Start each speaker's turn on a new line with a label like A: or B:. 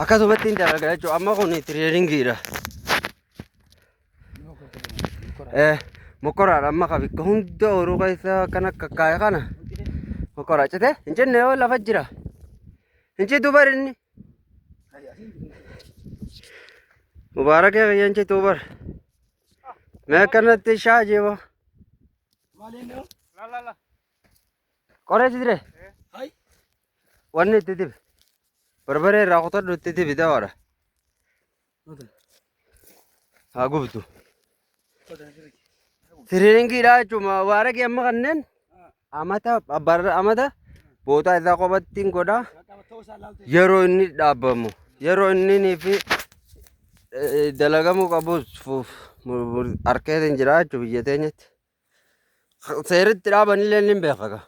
A: akkasumatti hin dalagaa jechuudha. Amma kun tiriiringiidha. Mokoraadha amma bakka hunda ooyiruu keessa kan akka kaa'e kana mokoraa cite hin jenne yoo lafa jira hin citu bari inni mubaarak yaa hin citu bari mee akkanatti shaajeeba qoree jire wanni itti dibe barbaree irraa kutadhu itti dibi dawaadha haa gubtu tiriiringiidha jechuudha mubaarak amma kanneen amata bootaa isaa qophaatti hin godha yeroo inni dhaabbamu yeroo inni fi dalagamuu qabus harkeetiin jira jechuudha biyya teenyatti seeritti dhaabanillee ni beekaga.